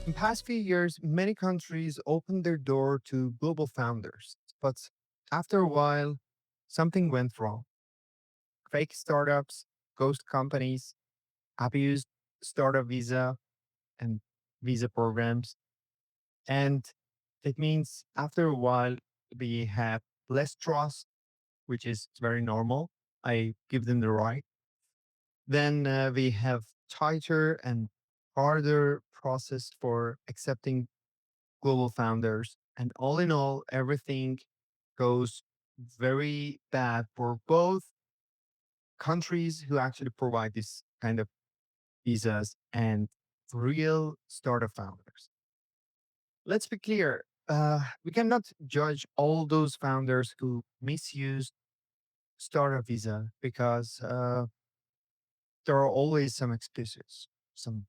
In past few years, many countries opened their door to global founders, but after a while, something went wrong. Fake startups, ghost companies, abused startup visa and visa programs. And it means after a while, we have less trust, which is very normal. I give them the right. Then we have tighter and harder process for accepting global founders. And all in all, everything goes very bad for both countries who actually provide this kind of visas and real startup founders. Let's be clear. We cannot judge all those founders who misuse startup visa because there are always some excuses. Some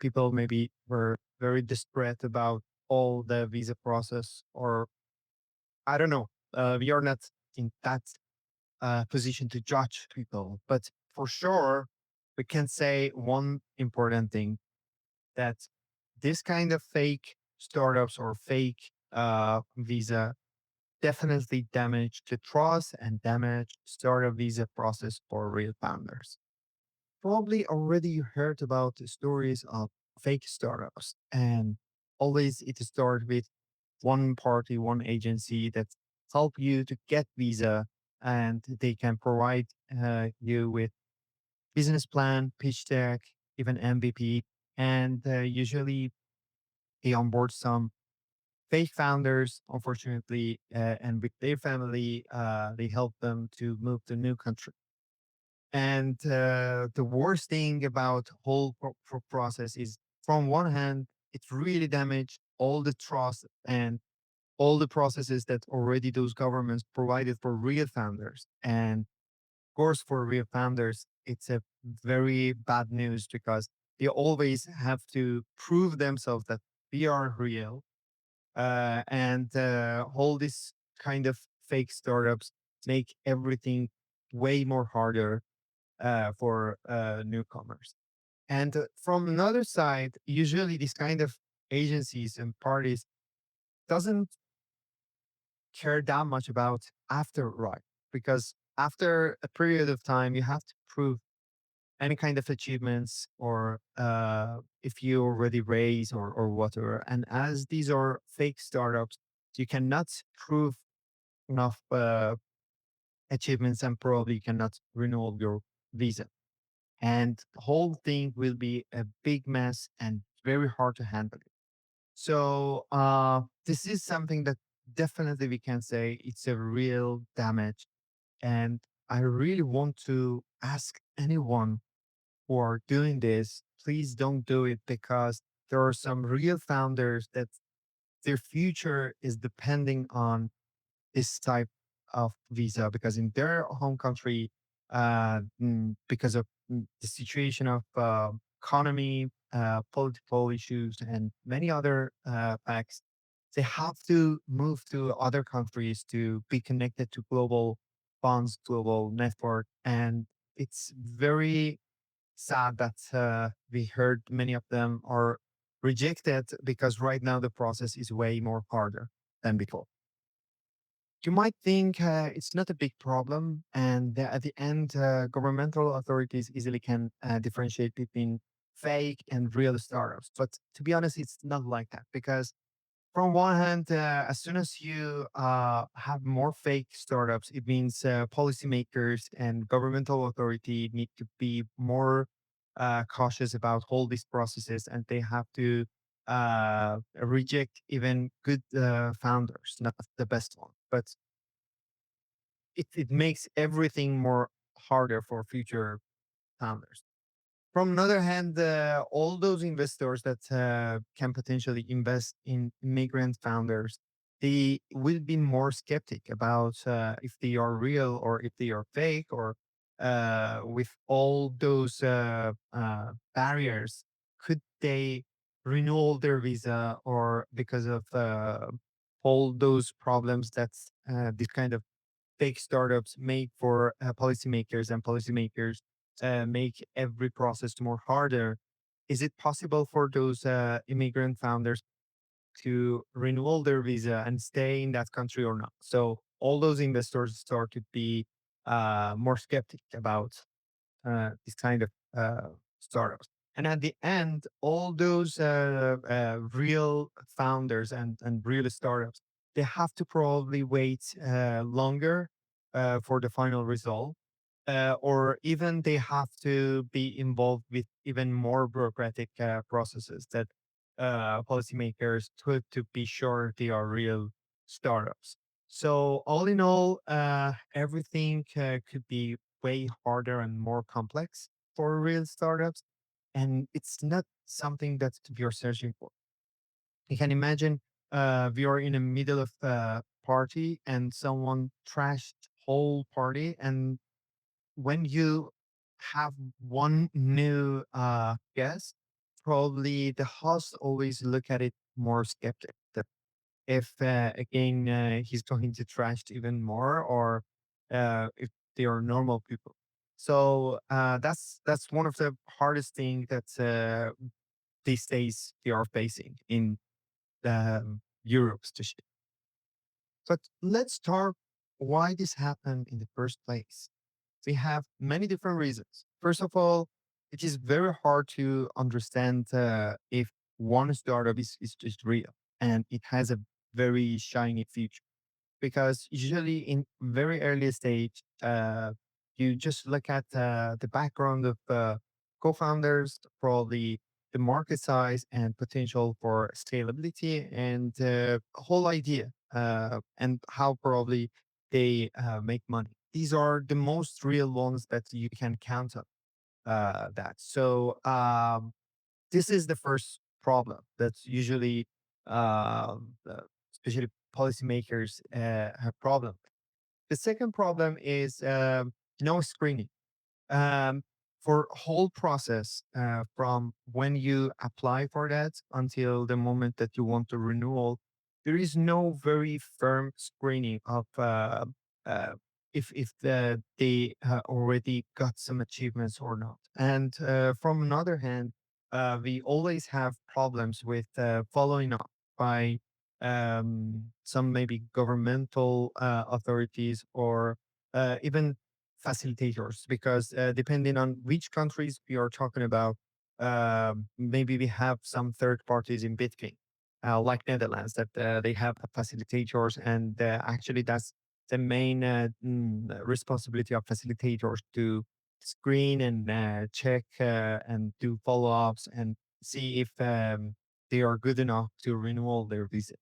people maybe were very distraught about all the visa process, or I don't know. We are not in that position to judge people, but for sure, we can say one important thing that this kind of fake startups or fake visa definitely damage the trust and damage startup visa process for real founders. Probably already you heard about the stories of fake startups, and always it starts with one party, one agency that help you to get visa, and they can provide you with business plan, pitch deck, even MVP, and usually they onboard some fake founders, unfortunately, and with their family, they help them to move to new country. And the worst thing about whole process is, from one hand, it really damaged all the trust and all the processes that already those governments provided for real founders. And of course, for real founders, it's a very bad news because they always have to prove themselves that we are real. And all these kind of fake startups make everything way more harder for newcomers. And from another side, usually these kind of agencies and parties doesn't care that much about after, right? Because after a period of time, you have to prove any kind of achievements, or if you already raise, or whatever. And as these are fake startups, you cannot prove enough achievements, and probably you cannot renew your visa. And the whole thing will be a big mess and very hard to handle. So this is something that definitely we can say it's a real damage. And I really want to ask anyone who are doing this, please don't do it, because there are some real founders that their future is depending on this type of visa, because in their home country, because of the situation of economy, political issues, and many other facts, they have to move to other countries to be connected to global funds, global network. And it's very sad that we heard many of them are rejected because right now the process is way more harder than before. You might think it's not a big problem, and that at the end, governmental authorities easily can differentiate between fake and real startups. But to be honest, it's not like that, because from one hand, as soon as you have more fake startups, it means policymakers and governmental authority need to be more cautious about all these processes, and they have to reject even good founders, not the best one. But it makes everything more harder for future founders. From another hand, all those investors that can potentially invest in immigrant founders, they will be more skeptic about if they are real or if they are fake, or with all those barriers, could they renew their visa, or because of all those problems that this kind of fake startups make for policymakers, and policymakers make every process more harder. is it possible for those immigrant founders to renew their visa and stay in that country or not? So all those investors start to be more skeptic about these kind of startups. And at the end, all those real founders and real startups, they have to probably wait longer for the final result, or even they have to be involved with even more bureaucratic processes that policymakers to be sure they are real startups. So all in all, everything could be way harder and more complex for real startups. And it's not something that we are searching for. You can imagine we are in the middle of a party and someone trashed whole party. And when you have one new guest, probably the host always look at it more skeptic. That if again he's going to trash even more, or if they are normal people. So that's one of the hardest thing that these days they are facing in Europe, especially. But let's start why this happened in the first place. We have many different reasons. First of all, it is very hard to understand if one startup is just real and it has a very shiny future, because usually in very early stage, you just look at the background of co-founders, probably the market size and potential for scalability, and whole idea and how probably they make money. These are the most real ones that you can count on. That so this is the first problem that's usually especially policymakers have problem. The second problem is no screening. Um, for whole process from when you apply for that until the moment that you want to renewal, there is no very firm screening of uh, if they already got some achievements or not. And from another hand, we always have problems with following up by some maybe governmental authorities, or even facilitators, because depending on which countries we are talking about, maybe we have some third parties in between, like Netherlands, that they have facilitators, and actually that's the main responsibility of facilitators to screen and check and do follow-ups and see if they are good enough to renew their visa.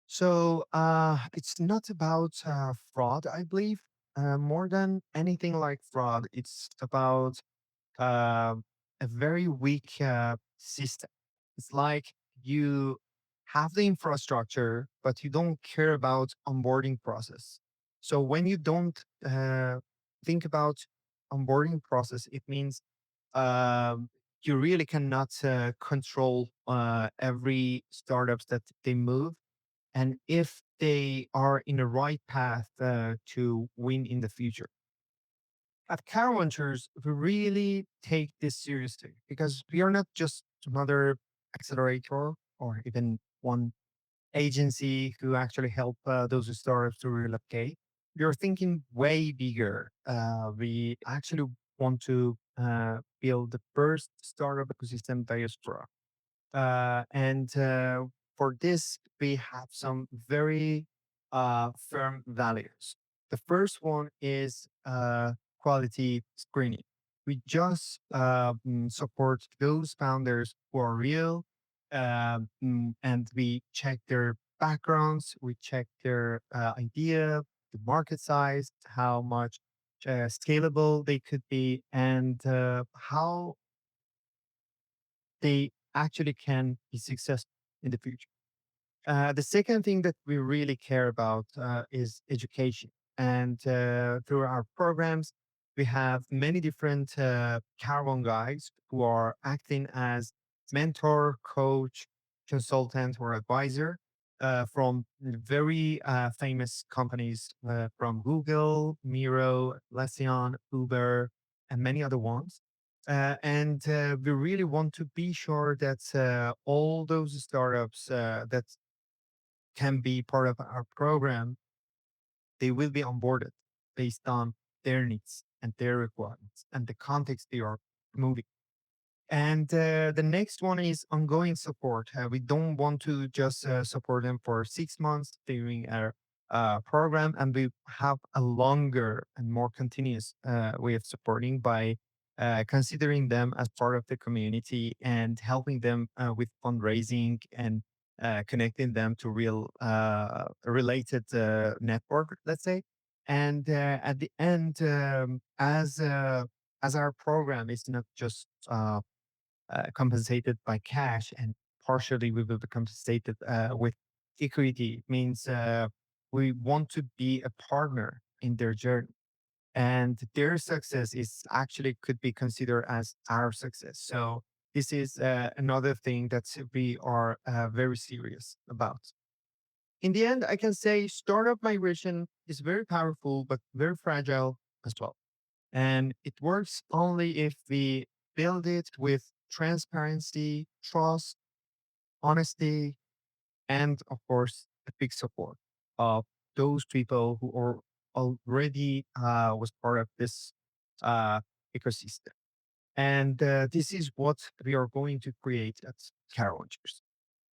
So it's not about fraud, I believe. More than anything like fraud, it's about uh, a very weak system. It's like you have the infrastructure, but you don't care about onboarding process. So when you don't think about onboarding process, it means um, you really cannot control every startups that they move, and if they are in the right path to win in the future. At Caravantures, we really take this seriously because we are not just another accelerator or even one agency who actually help those startups to relocate. We are thinking way bigger. We actually want to build the first startup ecosystem diaspora, and for this, we have some very firm values. The first one is quality screening. We just support those founders who are real, and we check their backgrounds, we check their idea, the market size, how much scalable they could be, and how they actually can be successful in the future. The second thing that we really care about is education. And through our programs, we have many different Caravan guides who are acting as mentor, coach, consultant, or advisor from very famous companies from Google, Miro, Lesion, Uber, and many other ones. And we really want to be sure that all those startups that can be part of our program, they will be onboarded based on their needs and their requirements and the context they are moving. And the next one is ongoing support. We don't want to just support them for 6 months during our program, and we have a longer and more continuous way of supporting by considering them as part of the community and helping them with fundraising and connecting them to real related network, let's say. And at the end, as our program is not just compensated by cash, and partially we will be compensated with equity. Means we want to be a partner in their journey, and their success is actually could be considered as our success. So this is another thing that we are very serious about. In the end, I can say startup migration is very powerful but very fragile as well, and it works only if we build it with transparency, trust, honesty, and of course, a big support of those people who are already was part of this uh, ecosystem. And this is what we are going to create at Caravantures.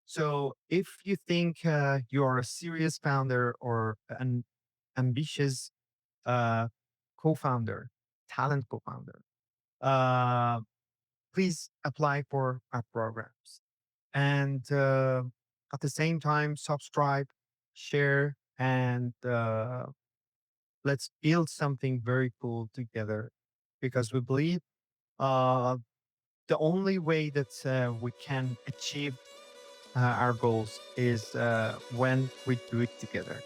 So if you think you are a serious founder or an ambitious uh, co-founder, talent co-founder, uh, please apply for our programs. And at the same time, subscribe, share, and let's build something very cool together, because we believe uh, the only way that we can achieve our goals is when we do it together.